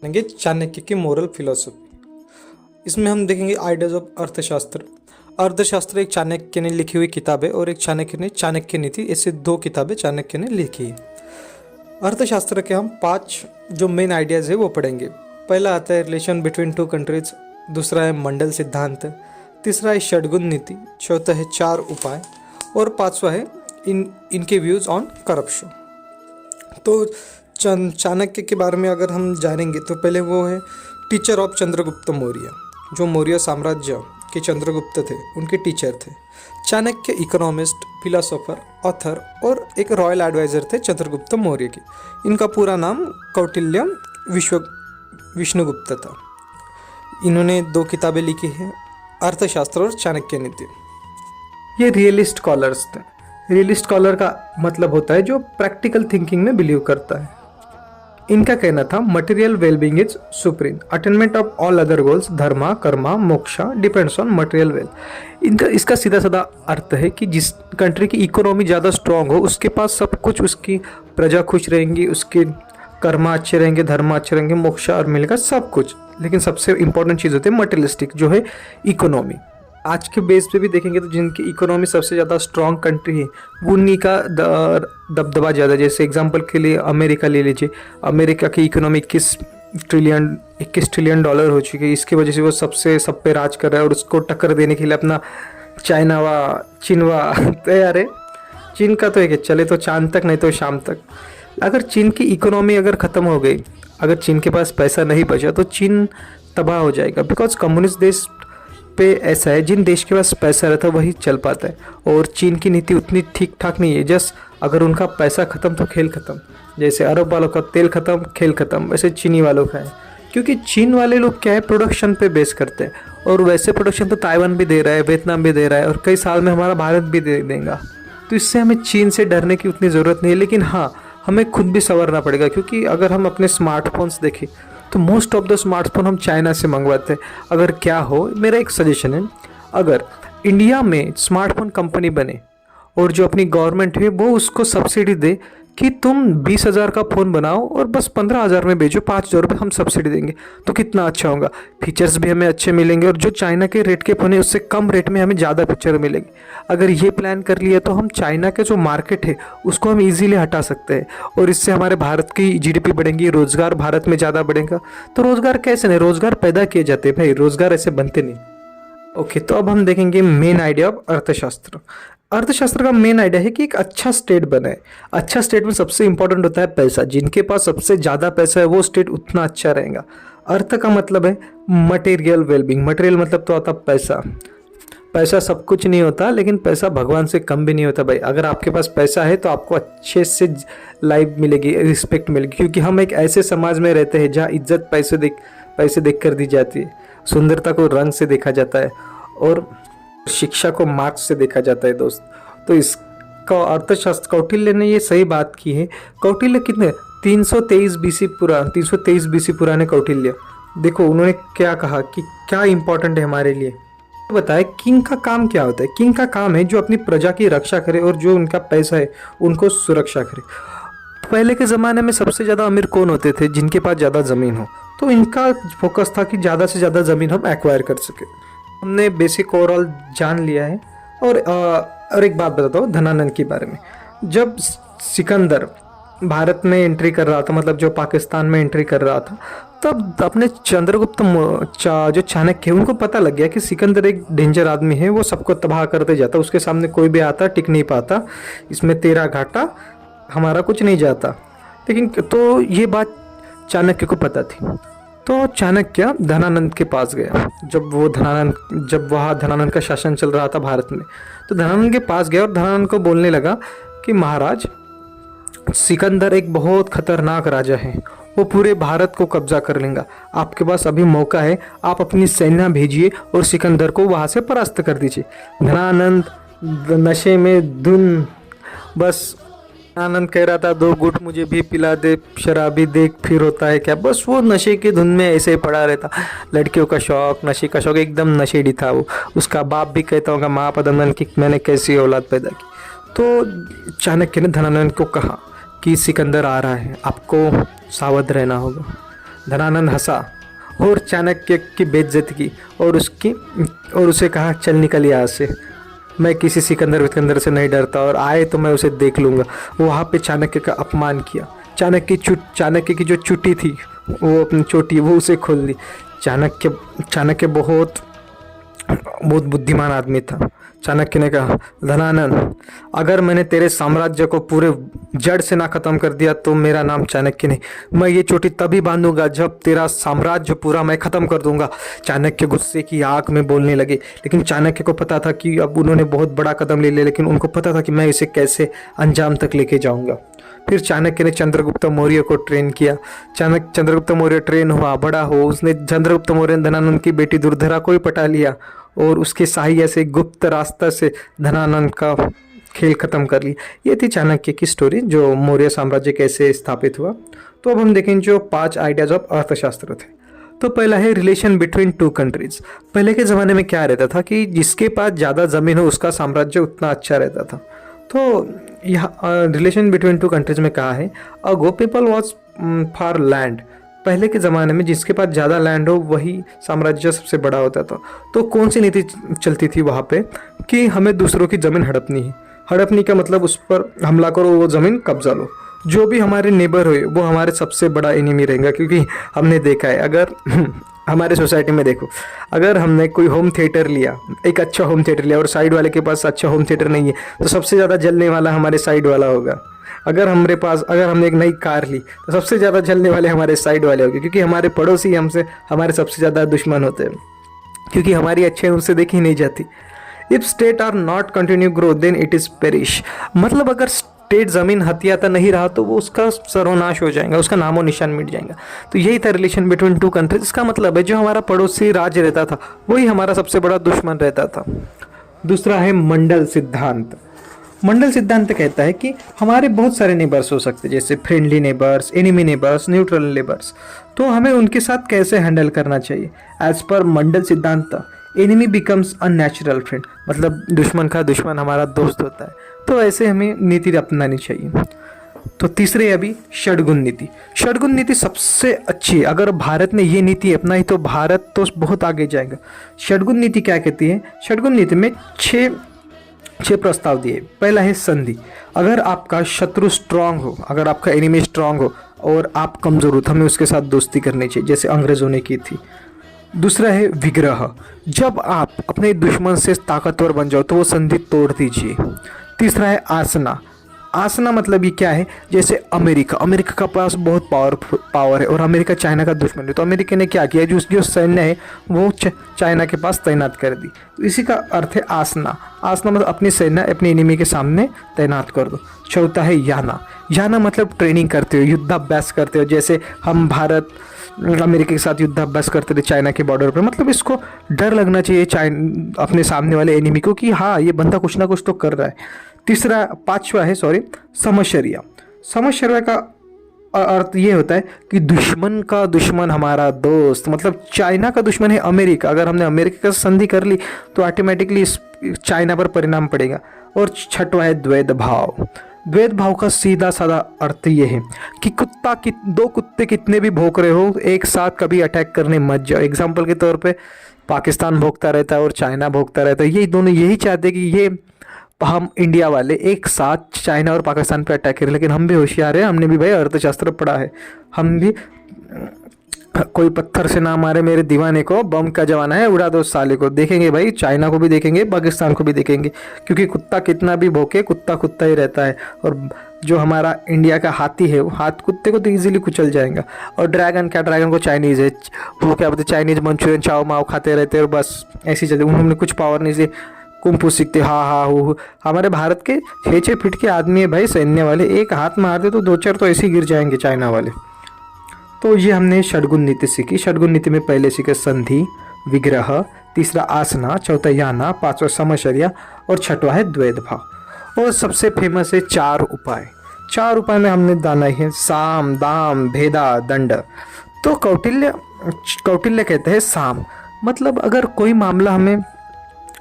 देखेंगे चाणक्य की moral philosophy. इसमें हम देखेंगे आइडियाज ऑफ अर्थशास्त्र। अर्थशास्त्र एक चाणक्य ने लिखी हुई किताब है और एक चाणक्य ने चाणक्य नीति, ऐसे दो किताबें चाणक्य ने लिखी है। अर्थशास्त्र के हम 5 जो मेन आइडियाज है वो पढ़ेंगे। पहला आता है रिलेशन बिटवीन टू कंट्रीज, दूसरा है मंडल सिद्धांत, तीसरा है षडगुण नीति, चौथा है 4 उपाय और पांचवा है इनके व्यूज ऑन करप्शन। तो चाणक्य के बारे में अगर हम जानेंगे तो पहले वो है टीचर ऑफ चंद्रगुप्त मौर्य। जो मौर्य साम्राज्य के चंद्रगुप्त थे उनके टीचर थे। चाणक्य इकोनॉमिस्ट, फिलोसोफर, ऑथर और एक रॉयल एडवाइजर थे चंद्रगुप्त मौर्य के। इनका पूरा नाम कौटिल्य विष्णुगुप्त था। इन्होंने 2 किताबें लिखी हैं, अर्थशास्त्र और चाणक्य नीति। ये रियलिस्ट स्कॉलर्स थे। रियलिस्ट स्कॉलर का मतलब होता है जो प्रैक्टिकल थिंकिंग में बिलीव करता है। इनका कहना था material wellbeing is supreme, attainment of all other goals Dharma Karma moksha depends on material well. इनका इसका सीधा साधा अर्थ है कि जिस कंट्री की इकोनॉमी ज़्यादा स्ट्रांग हो उसके पास सब कुछ, उसकी प्रजा खुश रहेंगी, उसके कर्मा अच्छे रहेंगे, धर्म अच्छे रहेंगे, मोक्षा और मिलेगा सब कुछ। लेकिन सबसे इंपॉर्टेंट चीज़ होती है मटेरियलिस्टिक, जो है इकोनॉमी। आज के बेस पे भी देखेंगे तो जिनकी इकोनॉमी सबसे ज़्यादा स्ट्रांग कंट्री है वो उन्हीं का दबदबा ज़्यादा। जैसे एग्जांपल के लिए अमेरिका ले लीजिए। अमेरिका की इकोनॉमी 21 ट्रिलियन डॉलर हो चुकी है। इसकी वजह से वो सब पे राज कर रहा है और उसको टक्कर देने के लिए अपना चाइना व चीन व तैयार है। चीन का तो एक चले तो चांद तक, नहीं तो शाम तक। अगर चीन की इकोनॉमी अगर ख़त्म हो गई, अगर चीन के पास पैसा नहीं बचा तो चीन तबाह हो जाएगा। बिकॉज कम्युनिस्ट देश पे ऐसा है, जिन देश के पास पैसा रहता है वही चल पाता है। और चीन की नीति उतनी ठीक ठाक नहीं है। जस्ट अगर उनका पैसा ख़त्म तो खेल ख़त्म। जैसे अरब वालों का तेल ख़त्म खेल ख़त्म, वैसे चीनी वालों का है। क्योंकि चीन वाले लोग क्या है, प्रोडक्शन पे बेस करते हैं। और वैसे प्रोडक्शन तो ताइवान भी दे रहा है, वियतनाम भी दे रहा है और कई साल में हमारा भारत भी दे देगा। तो इससे हमें चीन से डरने की उतनी ज़रूरत नहीं है। लेकिन हाँ, हमें खुद भी संवरना पड़ेगा। क्योंकि अगर हम अपने स्मार्टफोन्स देखें तो मोस्ट ऑफ द स्मार्टफोन हम चाइना से मंगवाते हैं। अगर क्या हो, मेरा एक सजेशन है, अगर इंडिया में स्मार्टफोन कंपनी बने और जो अपनी गवर्नमेंट है वो उसको सब्सिडी दे कि तुम 20,000 का फ़ोन बनाओ और बस 15,000 में बेचो, 5,000 रुपये हम सब्सिडी देंगे, तो कितना अच्छा होगा। फीचर्स भी हमें अच्छे मिलेंगे और जो चाइना के रेट के फ़ोन है उससे कम रेट में हमें ज़्यादा फीचर मिलेंगे। अगर ये प्लान कर लिया तो हम चाइना के जो मार्केट है उसको हम इजीली हटा सकते हैं और इससे हमारे भारत की जीडीपी बढ़ेंगी, रोज़गार भारत में ज़्यादा बढ़ेगा। तो रोज़गार कैसे नहीं, रोज़गार पैदा किए जाते हैं भाई, रोज़गार ऐसे बनते नहीं। ओके, तो अब हम देखेंगे मेन आइडिया ऑफ अर्थशास्त्र। अर्थशास्त्र का मेन आइडिया है कि एक अच्छा स्टेट बने। अच्छा स्टेट में सबसे इंपॉर्टेंट होता है पैसा। जिनके पास सबसे ज़्यादा पैसा है वो स्टेट उतना अच्छा रहेगा। अर्थ का मतलब है मटेरियल वेलबींग। मटेरियल मतलब तो आता पैसा। पैसा सब कुछ नहीं होता, लेकिन पैसा भगवान से कम भी नहीं होता भाई। अगर आपके पास पैसा है तो आपको अच्छे से लाइफ मिलेगी, रिस्पेक्ट मिलेगी। क्योंकि हम एक ऐसे समाज में रहते हैं जहाँ इज्जत पैसे देख कर दी जाती है, सुंदरता को रंग से देखा जाता है और शिक्षा को मार्क्स से देखा जाता है दोस्त। तो इसका अर्थशास्त्र कौटिल्य ने ये सही बात की है। कौटिल्य कितने 323 बीसी पुराने कौटिल्य। देखो उन्होंने क्या कहा कि क्या इंपॉर्टेंट है हमारे लिए। बताए किंग का काम क्या होता है। किंग का काम है जो अपनी प्रजा की रक्षा करे और जो उनका पैसा है उनको सुरक्षा करे। पहले के ज़माने में सबसे ज़्यादा अमीर कौन होते थे, जिनके पास ज़्यादा ज़मीन हो। तो इनका फोकस था कि ज़्यादा से ज़्यादा ज़मीन हम एक्वायर कर सके। हमने बेसिक ओवरऑल जान लिया है। और एक बात बताता हूँ धनानंद के बारे में। जब सिकंदर भारत में एंट्री कर रहा था, मतलब जो पाकिस्तान में एंट्री कर रहा था, तब अपने चंद्रगुप्त जो चाणक्य है उनको पता लग गया कि सिकंदर एक डेंजर आदमी है, वो सबको तबाह करते जाता, उसके सामने कोई भी आता टिक नहीं पाता, इसमें तेरा घाटा हमारा कुछ नहीं जाता। लेकिन तो ये बात चाणक्य को पता थी। तो चाणक्य धनानंद के पास गया। जब वहाँ धनानंद का शासन चल रहा था भारत में, तो धनानंद के पास गया और धनानंद को बोलने लगा कि महाराज, सिकंदर एक बहुत खतरनाक राजा है, वो पूरे भारत को कब्जा कर लेगा। आपके पास अभी मौका है, आप अपनी सेना भेजिए और सिकंदर को वहाँ से परास्त कर दीजिए। धनानंद नशे में धुन, बस आनंद कह रहा था 2 घूंट मुझे भी पिला दे, शराबी देख फिर होता है क्या। बस वो नशे की धुन में ऐसे ही पड़ा रहता। लड़कियों का शौक, नशे का शौक, एकदम नशेड़ी था वो। उसका बाप भी कहता होगा महापदमन की मैंने कैसी औलाद पैदा की। तो चाणक्य ने धनानंद को कहा कि सिकंदर आ रहा है, आपको सावध रहना होगा। धनानंद हंसा और चाणक्य की बेइज्जती की और उसे कहा, चल निकल यहाँ से, मैं किसी सिकंदर विकंदर से नहीं डरता और आए तो मैं उसे देख लूँगा। वहाँ पे चाणक्य का अपमान किया। चाणक्य की जो चुटी थी, वो अपनी चोटी वो उसे खोल दी। चाणक्य बहुत बुद्धिमान आदमी था। चाणक्य ने कहा, धनानंद, अगर मैंने तेरे साम्राज्य को पूरे जड़ से ना खत्म कर दिया तो मेरा नाम चाणक्य नहीं। मैं ये चोटी तभी बांधूंगा जब तेरा साम्राज्य पूरा मैं खत्म कर दूंगा। चाणक्य गुस्से की आग में बोलने लगे, लेकिन चाणक्य को पता था कि अब उन्होंने बहुत बड़ा कदम ले लिया, लेकिन उनको पता था कि मैं इसे कैसे अंजाम तक लेके जाऊंगा। फिर चाणक्य ने चंद्रगुप्त मौर्य को ट्रेन किया। चंद्रगुप्त मौर्य ट्रेन हुआ, बड़ा हो, उसने चंद्रगुप्त मौर्य ने धनानंद की बेटी दुर्धरा को ही पटा लिया और उसके सहायता से गुप्त रास्ता से धनानंद का खेल खत्म कर लिया। ये थी चाणक्य की स्टोरी, जो मौर्य साम्राज्य कैसे स्थापित हुआ। तो अब हम देखेंगे जो 5 आइडियाज ऑफ अर्थशास्त्र थे। तो पहला है रिलेशन बिटवीन 2 कंट्रीज। पहले के ज़माने में क्या रहता था कि जिसके पास ज़्यादा ज़मीन हो उसका साम्राज्य उतना अच्छा रहता था। तो यहाँ रिलेशन बिटवीन 2 कंट्रीज में कहा है, अगो पीपल वॉज फॉर लैंड। पहले के ज़माने में जिसके पास ज़्यादा लैंड हो वही साम्राज्य सबसे बड़ा होता था। तो कौन सी नीति चलती थी वहाँ पे कि हमें दूसरों की ज़मीन हड़पनी है। हड़पनी का मतलब उस पर हमला करो, वो ज़मीन कब्जा लो। जो भी हमारे नेबर हुए वो हमारे सबसे बड़ा एनिमी रहेगा, क्योंकि हमने देखा है, अगर हमारे सोसाइटी में देखो, अगर हमने कोई होम थिएटर लिया, एक अच्छा होम थिएटर लिया और साइड वाले के पास अच्छा होम थिएटर नहीं है, तो सबसे ज़्यादा जलने वाला हमारे साइड वाला होगा। अगर हमने एक नई कार ली तो सबसे ज़्यादा जलने वाले हमारे साइड वाले होंगे, क्योंकि हमारे पड़ोसी हमसे हमारे सबसे ज़्यादा दुश्मन होते हैं, क्योंकि हमारी अच्छाई उनसे देखी नहीं जाती। If state are not continue grow then it is perish. मतलब अगर स्टेट ज़मीन हथियाता नहीं रहा तो वो उसका सर्वनाश हो जाएगा, उसका नामो निशान मिट जाएगा। तो यही था रिलेशन बिटवीन 2 कंट्रीज। इसका मतलब है जो हमारा पड़ोसी राज्य रहता था वही हमारा सबसे बड़ा दुश्मन रहता था। दूसरा है मंडल सिद्धांत। मंडल सिद्धांत कहता है कि हमारे बहुत सारे नेबर्स हो सकते हैं, जैसे friendly neighbours, enemy neighbours, neutral neighbours. तो हमें उनके साथ कैसे हैंडल करना चाहिए। एज पर मंडल सिद्धांत, enemy becomes a natural friend. मतलब दुश्मन का दुश्मन हमारा दोस्त होता है। तो ऐसे हमें नीति अपनानी चाहिए। तो तीसरे अभी षडगुण नीति। षडगुण नीति सबसे अच्छी है। अगर भारत ने ये नीति अपनाई तो भारत तो बहुत आगे जाएगा। षडगुण नीति क्या कहती है? षडगुण नीति में छह प्रस्ताव दिए। पहला है संधि। अगर आपका शत्रु स्ट्रांग हो, अगर आपका एनिमी स्ट्रांग हो और आप कमजोर हो तो हमें उसके साथ दोस्ती करनी चाहिए, जैसे अंग्रेजों ने की थी। दूसरा है विग्रह। जब आप अपने दुश्मन से ताकतवर बन जाओ तो वो संधि तोड़ दीजिए। तीसरा है आसना। आसना मतलब ये क्या है? जैसे अमेरिका का पास बहुत पावर है और अमेरिका चाइना का दुश्मन है, तो अमेरिका ने क्या किया, जो सैन्य है वो चाइना के पास तैनात कर दी। तो इसी का अर्थ है आसना। आसना मतलब अपनी सेना अपने एनिमी के सामने तैनात कर दो। चौथा है याना। याना मतलब ट्रेनिंग करते हो, युद्धाभ्यास करते हो। जैसे हम भारत अमेरिका के साथ युद्धाभ्यास करते थे चाइना के बॉर्डर पर। मतलब इसको डर लगना चाहिए अपने सामने वाले एनिमी को कि हाँ ये बंदा कुछ ना कुछ तो कर रहा है। पांचवा है समश्चर्या। समश्चर्या का अर्थ ये होता है कि दुश्मन का दुश्मन हमारा दोस्त। मतलब चाइना का दुश्मन है अमेरिका। अगर हमने अमेरिका का संधि कर ली तो ऑटोमेटिकली चाइना पर परिणाम पड़ेगा। और छठवा है द्वैध भाव। द्वैध भाव का सीधा साधा अर्थ ये है कि दो कुत्ते कितने भी भौंक रहे हो, एक साथ कभी अटैक करने मत जाओ। एग्जाम्पल के तौर पे पाकिस्तान भौंकता रहता है और चाइना भौंकता रहता है। ये दोनों यही चाहते हैं कि ये हम इंडिया वाले एक साथ चाइना और पाकिस्तान पे अटैक करें। लेकिन हम भी होशियार हैं, हमने भी भाई अर्थशास्त्र पढ़ा है। हम भी कोई पत्थर से ना मारे मेरे दीवाने को, बम का जमाना है, उड़ा दो साले को। देखेंगे भाई, चाइना को भी देखेंगे, पाकिस्तान को भी देखेंगे, क्योंकि कुत्ता कितना भी भौंके कुत्ता कुत्ता ही रहता है। और जो हमारा इंडिया का हाथी है वो कुत्ते को तो ईजिली कुचल जाएगा। और ड्रैगन को चाइनीज़ है, वो क्या बोलते चाइनीज़ मंचूरियन चाव माव खाते रहते हैं और बस ऐसी चलते। उन्होंने कुछ पावर नहीं से कुंफू सीखते। हाँ हो। हमारे भारत के 6-6 फीट के आदमी है भाई, सैन्य वाले। एक हाथ मार दे तो 2-4 तो ऐसे ही गिर जाएंगे चाइना वाले। तो ये हमने षडगुण नीति सीखी। षडगुण नीति में पहले सीखे संधि, विग्रह, तीसरा आसना, चौथा याना, पांचवा समश्चर्या और छठवा है द्वैध भाव। और सबसे फेमस है 4 उपाय। 4 उपाय में हमने दाना है साम, दाम, भेदा, दंड। तो कौटिल्य कहते हैं साम। मतलब अगर कोई मामला हमें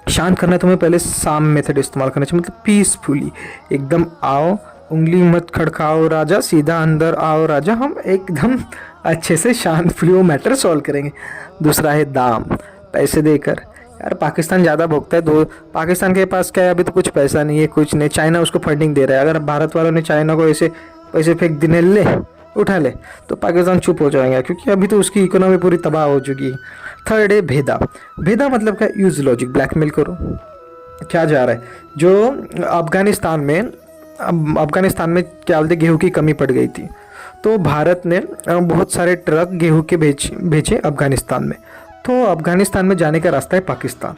शांत करना है तो हमें पहले साम मेथड इस्तेमाल करना चाहिए। मतलब पीसफुली एकदम आओ, उंगली मत खड़काओ राजा, सीधा अंदर आओ राजा। हम एकदम अच्छे से शांत फ्री वो मैटर सॉल्व करेंगे। दूसरा है दाम, पैसे देकर। यार पाकिस्तान ज़्यादा भोगता है, दो पाकिस्तान के पास क्या है, अभी तो कुछ पैसा नहीं है, कुछ नहीं, चाइना उसको फंडिंग दे रहा है। अगर भारत वालों ने चाइना को ऐसे पैसे फेंक देने ले उठा ले तो पाकिस्तान चुप हो जाएगा, क्योंकि अभी तो उसकी इकोनॉमी पूरी तबाह हो चुकी है। थर्ड है भेदा। भेदा मतलब क्या, यूज लॉजिक, ब्लैकमेल करो। क्या जा रहा है, जो अफगानिस्तान में क्या बोलते गेहूं की कमी पड़ गई थी, तो भारत ने बहुत सारे ट्रक गेहूं के भेजे अफगानिस्तान में। तो अफगानिस्तान में जाने का रास्ता है पाकिस्तान।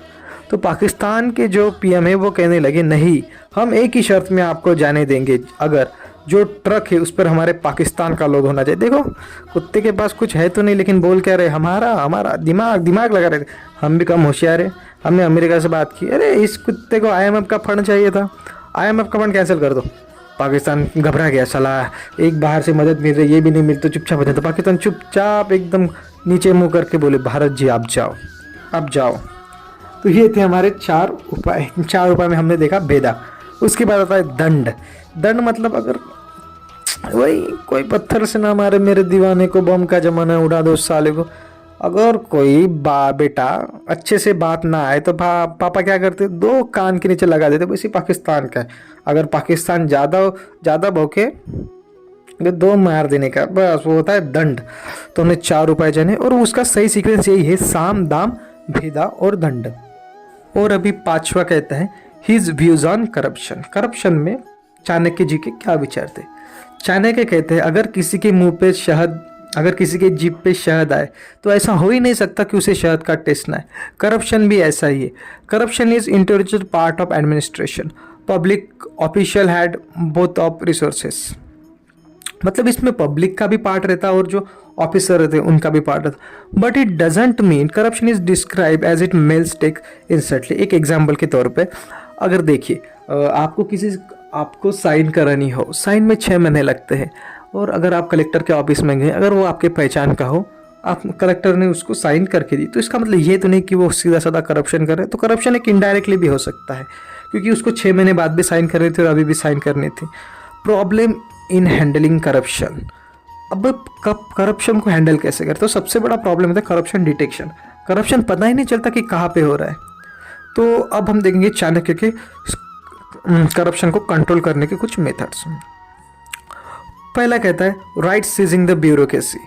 तो पाकिस्तान के जो पीएम है वो कहने लगे नहीं, हम एक ही शर्त में आपको जाने देंगे, अगर जो ट्रक है उस पर हमारे पाकिस्तान का लोग होना चाहिए। देखो कुत्ते के पास कुछ है तो नहीं, लेकिन बोल क्या रहे, हमारा हमारा दिमाग लगा रहे थे। हम भी कम होशियार है, हमने अमेरिका से बात की, अरे इस कुत्ते को आईएमएफ का फंड चाहिए था, आईएमएफ का फंड कैंसिल कर दो। पाकिस्तान घबरा गया, साला एक बाहर से मदद मिल रही, ये भी नहीं मिलती तो चुपचाप हो जाए। तो पाकिस्तान चुपचाप एकदम नीचे मुंह करके बोले, भारत जी आप जाओ, अब जाओ। तो ये थे हमारे 4 उपाय। 4 उपाय में हमने देखा भेदा। उसके बाद आता है दंड। दंड मतलब अगर वही कोई पत्थर से ना मारे मेरे दीवाने को, बम का जमाना उड़ा दो उस साले को। अगर कोई बेटा अच्छे से बात ना आए तो पापा क्या करते, 2 कान के नीचे लगा देते। वैसे पाकिस्तान का है, अगर पाकिस्तान ज़्यादा भौंके तो 2 मार देने का, बस वो होता है दंड। तो हमने 4 उपाय जाने, और उसका सही सीक्वेंस यही है, साम दाम भेदा और दंड। और अभी 5वां कहता है his views on corruption. Corruption में चाणक्य जी के क्या विचार थे। चाणक्य कहते हैं अगर किसी के जीभ पे शहद आए तो ऐसा हो ही नहीं सकता कि उसे शहद का टेस्ट ना आए। करप्शन भी ऐसा ही है। Corruption is integral part of administration. Public official had both of resources. मतलब इसमें पब्लिक का भी पार्ट रहता है और जो ऑफिसर रहते हैं उनका भी पार्ट रहता है। But it doesn't mean corruption is describe as it melts take instantly. एक एग्जाम्पल के तौर पे अगर देखिए, आपको साइन करानी हो, साइन में 6 महीने लगते हैं। और अगर आप कलेक्टर के ऑफिस में गए, अगर वो आपके पहचान का हो, आप कलेक्टर ने उसको साइन करके दी, तो इसका मतलब ये तो नहीं कि वो सीधा साधा करप्शन कर रहे। तो करप्शन एक इनडायरेक्टली भी हो सकता है, क्योंकि उसको 6 महीने बाद भी साइन कर रहे थे और अभी भी साइन करनी थी। Problem in handling corruption. अब कब करप्शन को हैंडल कैसे करते, तो सबसे बड़ा प्रॉब्लम होता है करप्शन डिटेक्शन। करप्शन पता ही नहीं चलता कि कहाँ पे हो रहा है। तो अब हम देखेंगे चाणक्य के करप्शन को कंट्रोल करने के कुछ मेथड्स। पहला कहता है राइट सीजिंग द ब्यूरोक्रेसी।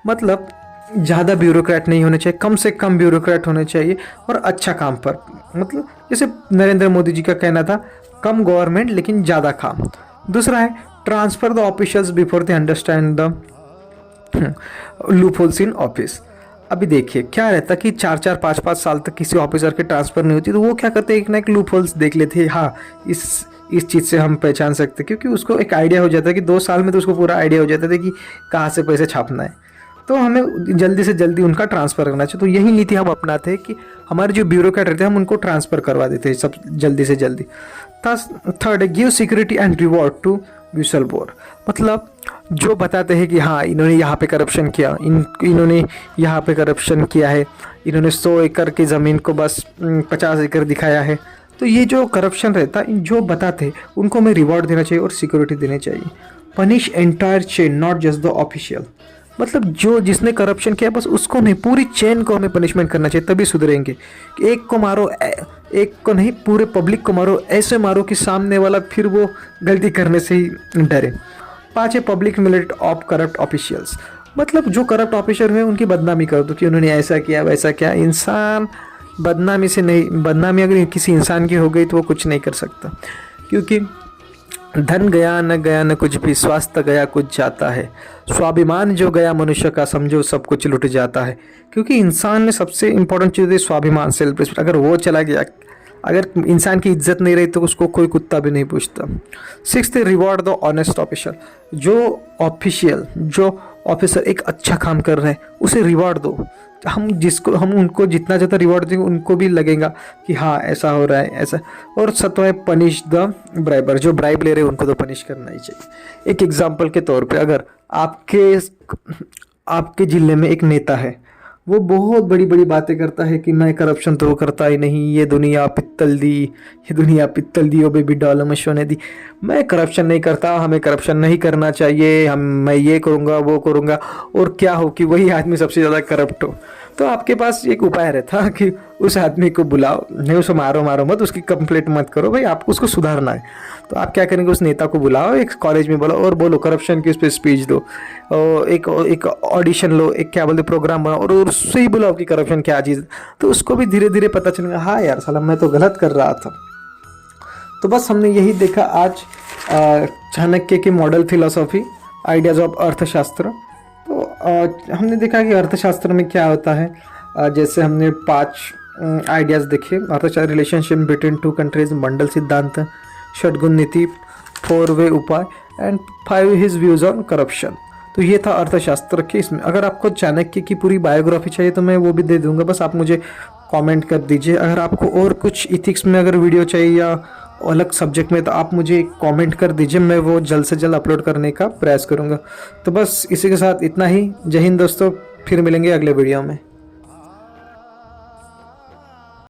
मतलब ज़्यादा ब्यूरोक्रेट नहीं होने चाहिए, कम से कम ब्यूरोक्रेट होने चाहिए और अच्छा काम पर। मतलब जैसे नरेंद्र मोदी जी का कहना था, कम गवर्नमेंट लेकिन ज़्यादा काम। दूसरा है transfer the officials before they understand the loop holes in office. अभी देखिए क्या रहता कि 4-4, 5-5 साल तक किसी ऑफिसर के ट्रांसफर नहीं होती, तो वो क्या करते, एक ना एक लूप होल्स देख लेते हैं। हाँ, इस चीज़ से हम पहचान सकते हैं, क्योंकि उसको एक आइडिया हो जाता है कि 2 साल में तो उसको पूरा आइडिया हो जाता है कि कहाँ से पैसे छापना है। तो हमें जल्दी से जल्दी उनका ट्रांसफ़र करना चाहिए। तो यही नीति हम अपनाते हैं कि हमारे जो ब्यूरोक्रेट रहते हैं हम उनको ट्रांसफ़र करवा देते हैं सब जल्दी से जल्दी। थर्ड है give security and reward to whistleblower. मतलब जो बताते हैं कि हाँ इन्होंने यहाँ पे करप्शन किया, इन्होंने यहाँ पे करप्शन किया है, इन्होंने 100 एकड़ की ज़मीन को बस 50 एकड़ दिखाया है। तो ये जो करप्शन रहता है, जो बताते हैं उनको हमें रिवॉर्ड देना चाहिए और सिक्योरिटी देनी चाहिए। Punish entire chain not just the official. मतलब जो जिसने करप्शन किया बस उसको नहीं, पूरी चेन को हमें पनिशमेंट करना चाहिए, तभी सुधरेंगे। एक को मारो, एक को नहीं, पूरे पब्लिक को मारो, ऐसे मारो कि सामने वाला फिर वो गलती करने से ही डरे। 5 है पब्लिक मिलिट ऑफ करप्ट ऑफिशियल्स। मतलब जो करप्ट ऑफिसर हुए उनकी बदनामी कर दो कि उन्होंने ऐसा किया वैसा किया। इंसान बदनामी से नहीं, बदनामी अगर किसी इंसान की हो गई तो वो कुछ नहीं कर सकता, क्योंकि धन गया न कुछ भी, स्वास्थ्य गया कुछ जाता है, स्वाभिमान जो गया मनुष्य का समझो सब कुछ लुट जाता है। क्योंकि इंसान में सबसे इंपॉर्टेंट चीज़ है स्वाभिमान, सेल्फ रिस्पेक्ट। अगर वो चला गया, अगर इंसान की इज्जत नहीं रही तो उसको कोई कुत्ता भी नहीं पूछता। 6 रिवॉर्ड द ऑनेस्ट ऑफिसर। जो ऑफिसर एक अच्छा काम कर रहे हैं उसे रिवॉर्ड दो। हम उनको जितना ज़्यादा रिवॉर्ड देंगे उनको भी लगेगा कि हाँ ऐसा हो रहा है ऐसा। और 7वां है पनिश द ब्राइबर। जो ब्राइब ले रहे हैं उनको तो पनिश करना ही चाहिए। एक एग्जाम्पल के तौर पे, अगर आपके ज़िले में एक नेता है, वो बहुत बड़ी बड़ी बातें करता है कि मैं करप्शन तो करता ही नहीं, ये दुनिया पित्तल दी, ये दुनिया पित्तल दी, ओ बेबी डॉलर में सोने दी। मैं करप्शन नहीं करता, हमें करप्शन नहीं करना चाहिए, हम मैं ये करूँगा वो करूँगा, और क्या हो कि वही आदमी सबसे ज़्यादा करप्ट हो। तो आपके पास एक उपाय रहता कि उस आदमी को बुलाओ, नहीं उसे मारो मारो मत, उसकी कंप्लेंट मत करो भाई, आपको उसको सुधारना है। तो आप क्या करेंगे, उस नेता को बुलाओ एक कॉलेज में, बोलो और बोलो करप्शन की उस पर स्पीच दो, और एक ऑडिशन लो, एक क्या बोलते प्रोग्राम बनाओ, और उससे ही बुलाओ कि करप्शन क्या चीज़। तो उसको भी धीरे धीरे पता चलेगा, हाँ यार साला मैं तो गलत कर रहा था। तो बस हमने यही देखा आज चाणक्य की मॉडल फिलोसॉफी, आइडियाज ऑफ अर्थशास्त्र। तो हमने देखा कि अर्थशास्त्र में क्या होता है। जैसे हमने 5 आइडियाज़ देखे, अर्थशास्त्र, रिलेशनशिप बिटवीन 2 कंट्रीज, मंडल सिद्धांत, षटगुण नीति, 4 वे उपाय, and 5 his views on corruption. तो ये था अर्थशास्त्र के इसमें। अगर आपको चाणक्य की पूरी बायोग्राफी चाहिए तो मैं वो भी दे दूंगा, बस आप मुझे कमेंट कर दीजिए। अगर आपको और कुछ इथिक्स में अगर वीडियो चाहिए या अलग सब्जेक्ट में, तो आप मुझे कमेंट कर दीजिए, मैं वो जल्द से जल्द अपलोड करने का प्रयास करूँगा। तो बस इसी के साथ इतना ही। जय हिंद दोस्तों, फिर मिलेंगे अगले वीडियो में।